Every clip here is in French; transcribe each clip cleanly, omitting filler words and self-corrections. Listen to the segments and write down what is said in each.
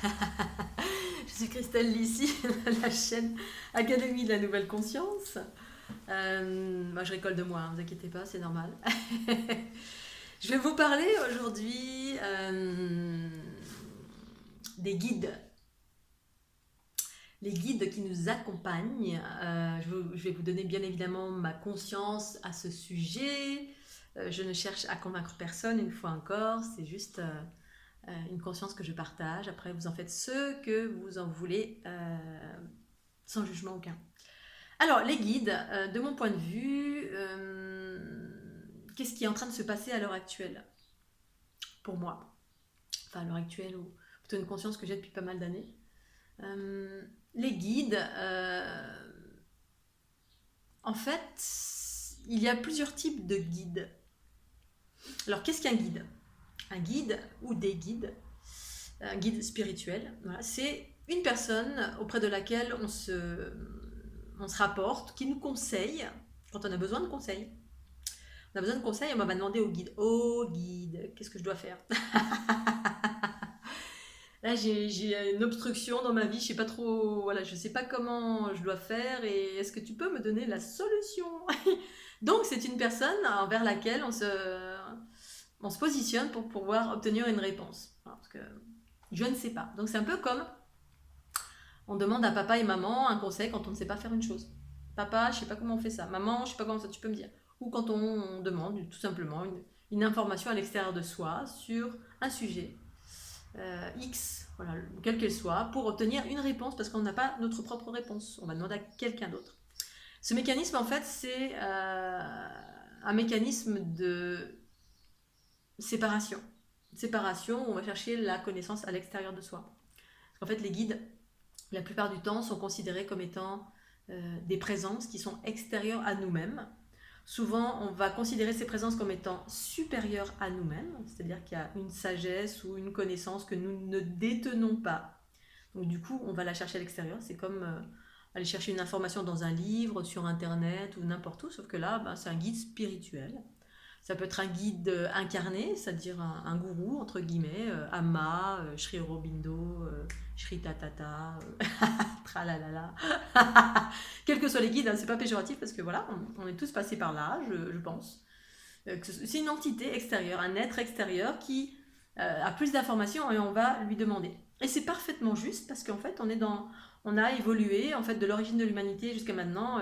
Je suis Christelle Lissy, de la chaîne Académie de la Nouvelle Conscience. Moi, je rigole de moi, ne vous inquiétez pas, c'est normal. Je vais vous parler aujourd'hui des guides. Les guides qui nous accompagnent. Je vais vous donner bien évidemment ma conscience à ce sujet. Je ne cherche à convaincre personne, une fois encore, c'est juste une conscience que je partage. Après, vous en faites ce que vous en voulez, sans jugement aucun. Alors, les guides, de mon point de vue, qu'est-ce qui est en train de se passer à l'heure actuelle pour moi? Enfin, à l'heure actuelle, ou plutôt une conscience que j'ai depuis pas mal d'années. Les guides, en fait, il y a plusieurs types de guides. Alors, qu'est-ce qu'un guide? Un guide ou des guides, un guide spirituel, voilà, c'est une personne auprès de laquelle on se rapporte, qui nous conseille quand on a besoin de conseils. On a besoin de conseils, on va demander au guide, oh guide, qu'est-ce que je dois faire? Là, j'ai une obstruction dans ma vie, je sais pas trop, voilà, je sais pas comment je dois faire et est-ce que tu peux me donner la solution? Donc, c'est une personne envers laquelle on se positionne pour pouvoir obtenir une réponse. Parce que je ne sais pas. Donc, c'est un peu comme on demande à papa et maman un conseil quand on ne sait pas faire une chose. Papa, je sais pas comment on fait ça. Maman, je sais pas comment ça, tu peux me dire. Ou quand on demande tout simplement une information à l'extérieur de soi sur un sujet. X, voilà, quelle qu'elle soit, pour obtenir une réponse parce qu'on n'a pas notre propre réponse. On va demander à quelqu'un d'autre. Ce mécanisme, en fait, c'est un mécanisme de séparation. Séparation où on va chercher la connaissance à l'extérieur de soi. Parce qu'en fait, les guides, la plupart du temps, sont considérés comme étant des présences qui sont extérieures à nous-mêmes. Souvent, on va considérer ces présences comme étant supérieures à nous-mêmes, c'est-à-dire qu'il y a une sagesse ou une connaissance que nous ne détenons pas. Donc du coup, on va la chercher à l'extérieur. C'est comme aller chercher une information dans un livre, sur Internet ou n'importe où, sauf que là, c'est un guide spirituel. Ça peut être un guide incarné, c'est-à-dire un gourou, entre guillemets, Amma, Sri Aurobindo, Sri Tatata, tralalala. Quels que soient les guides, hein, c'est pas péjoratif parce que voilà, on est tous passés par là, je pense. C'est une entité extérieure, un être extérieur qui a plus d'informations et on va lui demander. Et c'est parfaitement juste parce qu'en fait, on a évolué en fait de l'origine de l'humanité jusqu'à maintenant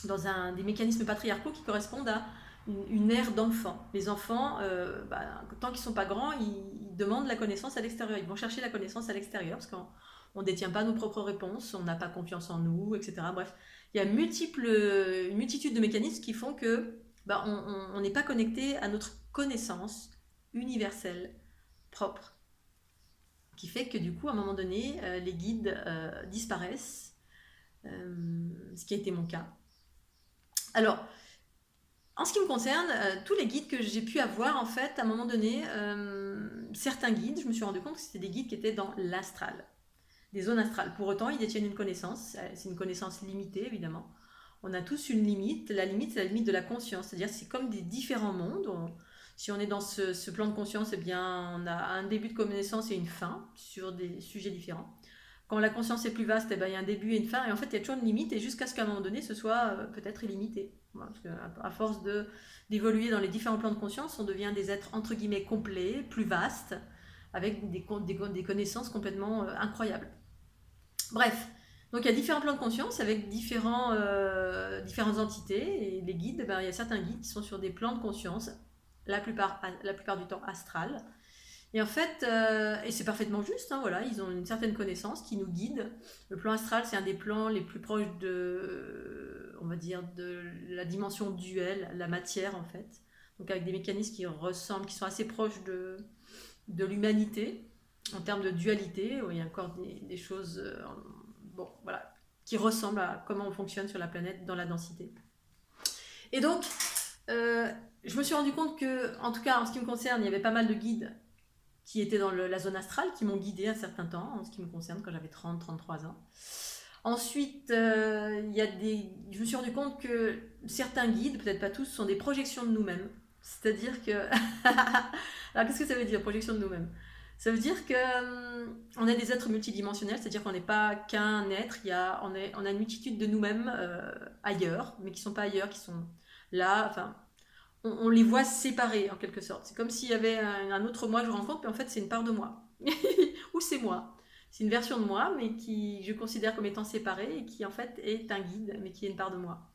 dans des mécanismes patriarcaux qui correspondent à une ère d'enfants. Les enfants, tant qu'ils ne sont pas grands, ils demandent la connaissance à l'extérieur. Ils vont chercher la connaissance à l'extérieur parce qu'on ne détient pas nos propres réponses, on n'a pas confiance en nous, etc. Bref, il y a une multitude de mécanismes qui font que on n'est pas connecté à notre connaissance universelle, propre, qui fait que du coup, à un moment donné, les guides disparaissent, ce qui a été mon cas. Alors, en ce qui me concerne, tous les guides que j'ai pu avoir, en fait, à un moment donné, certains guides, je me suis rendu compte que c'était des guides qui étaient dans l'astral, des zones astrales. Pour autant, ils détiennent une connaissance, c'est une connaissance limitée, évidemment. On a tous une limite. La limite, c'est la limite de la conscience, c'est-à-dire c'est comme des différents mondes. Si on est dans ce plan de conscience, eh bien, on a un début de connaissance et une fin sur des sujets différents. Quand la conscience est plus vaste, eh ben, il y a un début et une fin, et en fait, il y a toujours une limite, et jusqu'à ce qu'à un moment donné, ce soit peut-être illimité. Voilà, parce qu'à force d'évoluer dans les différents plans de conscience, on devient des êtres entre guillemets complets, plus vastes, avec des connaissances complètement incroyables. Bref, donc il y a différents plans de conscience avec différentes entités, et les guides, il y a certains guides qui sont sur des plans de conscience, la plupart du temps astral. Et en fait, et c'est parfaitement juste, hein, voilà, ils ont une certaine connaissance qui nous guide. Le plan astral, c'est un des plans les plus proches on va dire, de la dimension duelle, la matière en fait. Donc avec des mécanismes qui ressemblent, qui sont assez proches de l'humanité, en termes de dualité, où il y a encore des choses, voilà, qui ressemblent à comment on fonctionne sur la planète dans la densité. Et donc, je me suis rendu compte que, en tout cas en ce qui me concerne, il y avait pas mal de guides qui étaient dans la zone astrale, qui m'ont guidée un certain temps, en ce qui me concerne, quand j'avais 30-33 ans. Ensuite, je me suis rendu compte que certains guides, peut-être pas tous, sont des projections de nous-mêmes. C'est-à-dire que... Alors, qu'est-ce que ça veut dire, projection de nous-mêmes? Ça veut dire que on est des êtres multidimensionnels, c'est-à-dire qu'on n'est pas qu'un être, on a une multitude de nous-mêmes ailleurs, mais qui sont pas ailleurs, qui sont là, enfin, on les voit séparés en quelque sorte. C'est comme s'il y avait un autre moi que je rencontre, mais en fait c'est une part de moi. Ou c'est moi. C'est une version de moi, mais qui je considère comme étant séparée et qui en fait est un guide, mais qui est une part de moi.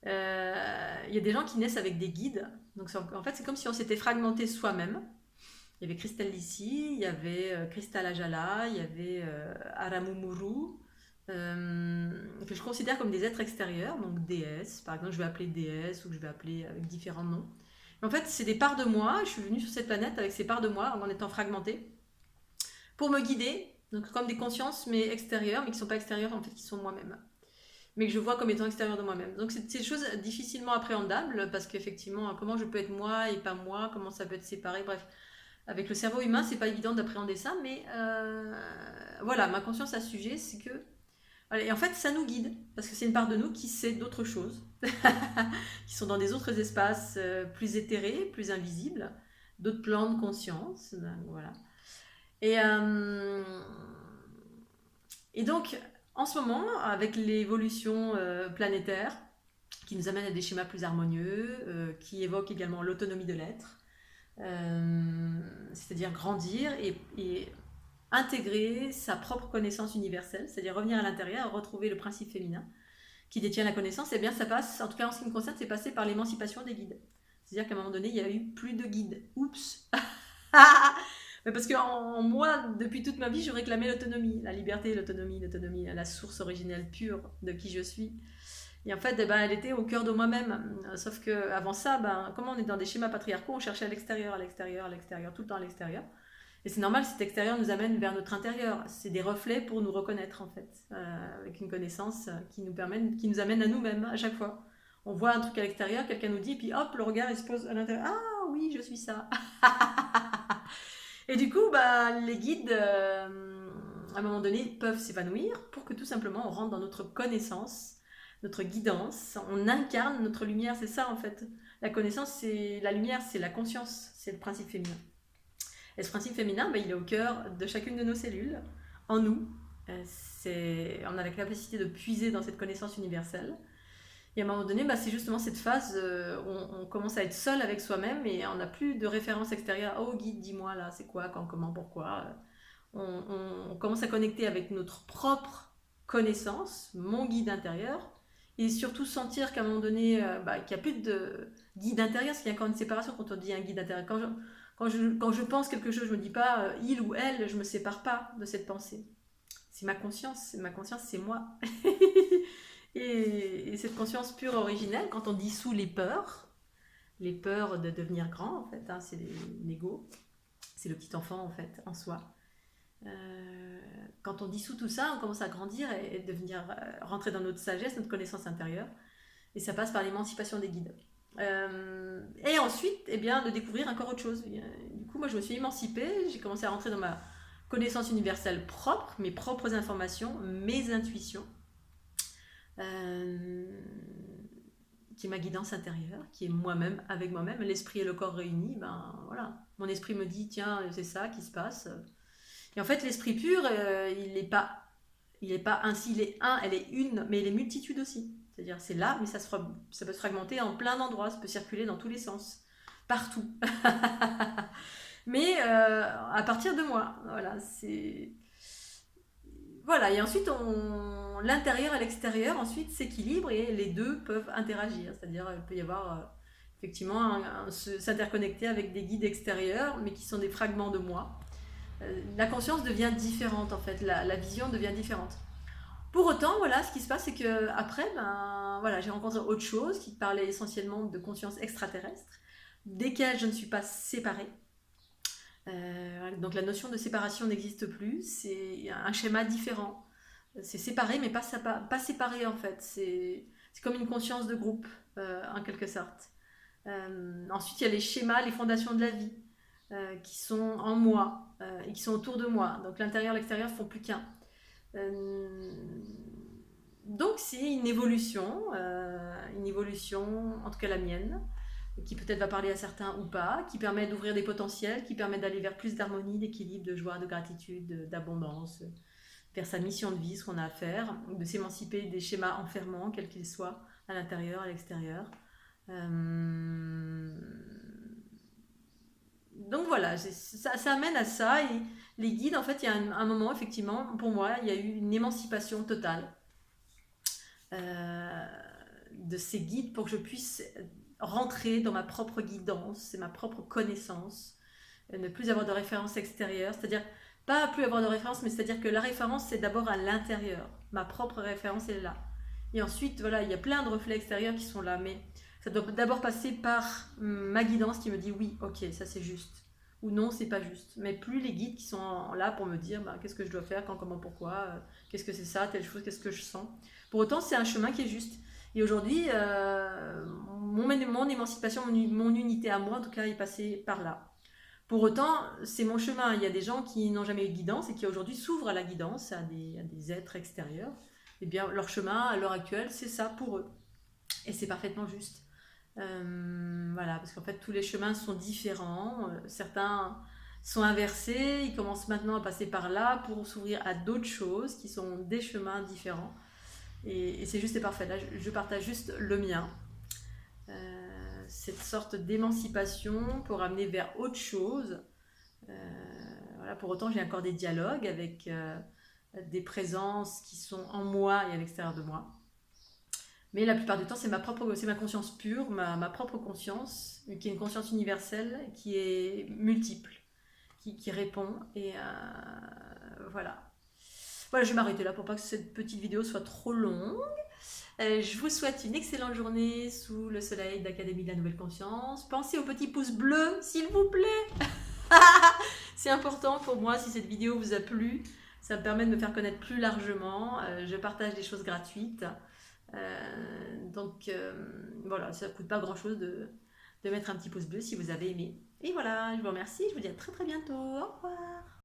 Il y a des gens qui naissent avec des guides, donc en fait c'est comme si on s'était fragmenté soi-même. Il y avait Christelle Lissi, il y avait Crystal Ajala, il y avait Aramumuru, que je considère comme des êtres extérieurs, donc déesses. Par exemple, je vais appeler déesse ou je vais appeler avec différents noms. Mais en fait, c'est des parts de moi. Je suis venue sur cette planète avec ces parts de moi en étant fragmentée pour me guider, donc comme des consciences, mais extérieures, mais qui ne sont pas extérieures, en fait, qui sont moi-même. Mais que je vois comme étant extérieures de moi-même. Donc, c'est des choses difficilement appréhendables parce qu'effectivement, comment je peux être moi et pas moi, comment ça peut être séparé, bref. Avec le cerveau humain, c'est pas évident d'appréhender ça, mais voilà, ma conscience à ce sujet, c'est que. Voilà, et en fait, ça nous guide, parce que c'est une part de nous qui sait d'autres choses, qui sont dans des autres espaces plus éthérés, plus invisibles, d'autres plans de conscience. Voilà. Et, euh, et donc, en ce moment, avec l'évolution planétaire, qui nous amène à des schémas plus harmonieux, qui évoquent également l'autonomie de l'être, c'est-à-dire grandir et intégrer sa propre connaissance universelle, c'est-à-dire revenir à l'intérieur, retrouver le principe féminin qui détient la connaissance, et bien ça passe, en tout cas en ce qui me concerne, c'est passé par l'émancipation des guides. C'est-à-dire qu'à un moment donné, il y a eu plus de guides. Oups. Mais parce que moi, depuis toute ma vie, je réclamais l'autonomie, la liberté, l'autonomie, la source originelle pure de qui je suis. Et en fait, eh ben, elle était au cœur de moi-même. Sauf que avant ça, ben, comme on est dans des schémas patriarcaux, on cherchait à l'extérieur, à l'extérieur, à l'extérieur, tout le temps à l'extérieur. Et c'est normal, cet extérieur nous amène vers notre intérieur. C'est des reflets pour nous reconnaître, en fait, avec une connaissance qui nous amène à nous-mêmes à chaque fois. On voit un truc à l'extérieur, quelqu'un nous dit, puis hop, le regard il se pose à l'intérieur. Ah oui, je suis ça. Et du coup, bah, les guides, à un moment donné, peuvent s'épanouir pour que tout simplement on rentre dans notre connaissance, notre guidance. On incarne notre lumière, c'est ça en fait. La connaissance, c'est la lumière, c'est la conscience, c'est le principe féminin. Et ce principe féminin, bah, il est au cœur de chacune de nos cellules, en nous. On a la capacité de puiser dans cette connaissance universelle. Et à un moment donné, bah, c'est justement cette phase où on commence à être seul avec soi-même et on n'a plus de référence extérieure. Oh guide, dis-moi là, c'est quoi, quand, comment, pourquoi. On commence à connecter avec notre propre connaissance, mon guide intérieur, et surtout sentir qu'à un moment donné, bah, qu'il n'y a plus de guide intérieur, parce qu'il y a encore une séparation quand on dit un guide intérieur. Quand je pense quelque chose, je ne me dis pas il ou elle, je ne me sépare pas de cette pensée. C'est ma conscience, c'est moi. Et cette conscience pure originelle, quand on dissout les peurs de devenir grand, en fait, hein, c'est l'ego, c'est le petit enfant, en fait, en soi. Quand on dissout tout ça, on commence à grandir et devenir, rentrer dans notre sagesse, notre connaissance intérieure. Et ça passe par l'émancipation des guides. Et ensuite, eh bien, de découvrir encore autre chose. Du coup, moi, je me suis émancipée, j'ai commencé à rentrer dans ma connaissance universelle propre, mes propres informations, mes intuitions, qui est ma guidance intérieure, qui est moi-même, avec moi-même, l'esprit et le corps réunis, ben voilà. Mon esprit me dit, tiens, c'est ça qui se passe. Et en fait, l'esprit pur, il n'est pas ainsi, il est un, elle est une, mais il est multitude aussi. C'est-à-dire, c'est là, mais ça peut se fragmenter en plein d'endroits, ça peut circuler dans tous les sens, partout. Mais à partir de moi, voilà, c'est... Voilà, et ensuite, l'intérieur et l'extérieur ensuite s'équilibrent et les deux peuvent interagir. C'est-à-dire, il peut y avoir effectivement s'interconnecter avec des guides extérieurs, mais qui sont des fragments de moi. La conscience devient différente en fait, la vision devient différente. Pour autant, voilà, ce qui se passe, c'est que après, ben, voilà, j'ai rencontré autre chose qui parlait essentiellement de conscience extraterrestre, desquelles je ne suis pas séparée. Donc la notion de séparation n'existe plus, c'est un schéma différent. C'est séparé, mais pas séparé en fait. C'est comme une conscience de groupe, en quelque sorte. Ensuite, il y a les schémas, les fondations de la vie, qui sont en moi et qui sont autour de moi. Donc l'intérieur et l'extérieur ne font plus qu'un. Donc c'est une évolution, en tout cas la mienne, qui peut-être va parler à certains ou pas, qui permet d'ouvrir des potentiels, qui permet d'aller vers plus d'harmonie, d'équilibre, de joie, de gratitude, d'abondance, vers sa mission de vie, ce qu'on a à faire, de s'émanciper des schémas enfermants, quels qu'ils soient, à l'intérieur, à l'extérieur. Donc voilà, ça amène à ça. Et les guides, en fait, il y a un moment, effectivement, pour moi, il y a eu une émancipation totale euh, de ces guides pour que je puisse rentrer dans ma propre guidance et ma propre connaissance, ne plus avoir de référence extérieure, c'est-à-dire pas plus avoir de référence, mais c'est-à-dire que la référence c'est d'abord à l'intérieur, ma propre référence elle est là. Et ensuite, voilà, il y a plein de reflets extérieurs qui sont là, mais ça doit d'abord passer par ma guidance qui me dit oui, ok, ça c'est juste, ou non, c'est pas juste. Mais plus les guides qui sont là pour me dire bah, qu'est-ce que je dois faire, quand, comment, pourquoi, qu'est-ce que c'est ça, telle chose, qu'est-ce que je sens. Pour autant, c'est un chemin qui est juste. Et aujourd'hui, mon émancipation, mon unité à moi, en tout cas, est passée par là. Pour autant, c'est mon chemin. Il y a des gens qui n'ont jamais eu de guidance et qui aujourd'hui s'ouvrent à la guidance, à des êtres extérieurs. Eh bien, leur chemin, à l'heure actuelle, c'est ça pour eux. Et c'est parfaitement juste. Voilà, parce qu'en fait, tous les chemins sont différents. Certains sont inversés. Ils commencent maintenant à passer par là pour s'ouvrir à d'autres choses qui sont des chemins différents. Et c'est juste et parfait. Là, je partage juste le mien. Cette sorte d'émancipation pour amener vers autre chose. Voilà, pour autant, j'ai encore des dialogues avec des présences qui sont en moi et à l'extérieur de moi. Mais la plupart du temps, c'est ma conscience pure, ma propre conscience, qui est une conscience universelle, qui est multiple, qui répond. Et voilà. Voilà, je vais m'arrêter là pour pas que cette petite vidéo soit trop longue. Je vous souhaite une excellente journée sous le soleil d'Académie de la Nouvelle Conscience. Pensez au petit pouce bleu, s'il vous plaît. C'est important pour moi si cette vidéo vous a plu. Ça me permet de me faire connaître plus largement. Je partage des choses gratuites. Donc voilà, ça ne coûte pas grand chose de mettre un petit pouce bleu si vous avez aimé. Et voilà, je vous remercie. Je vous dis à très très bientôt. Au revoir.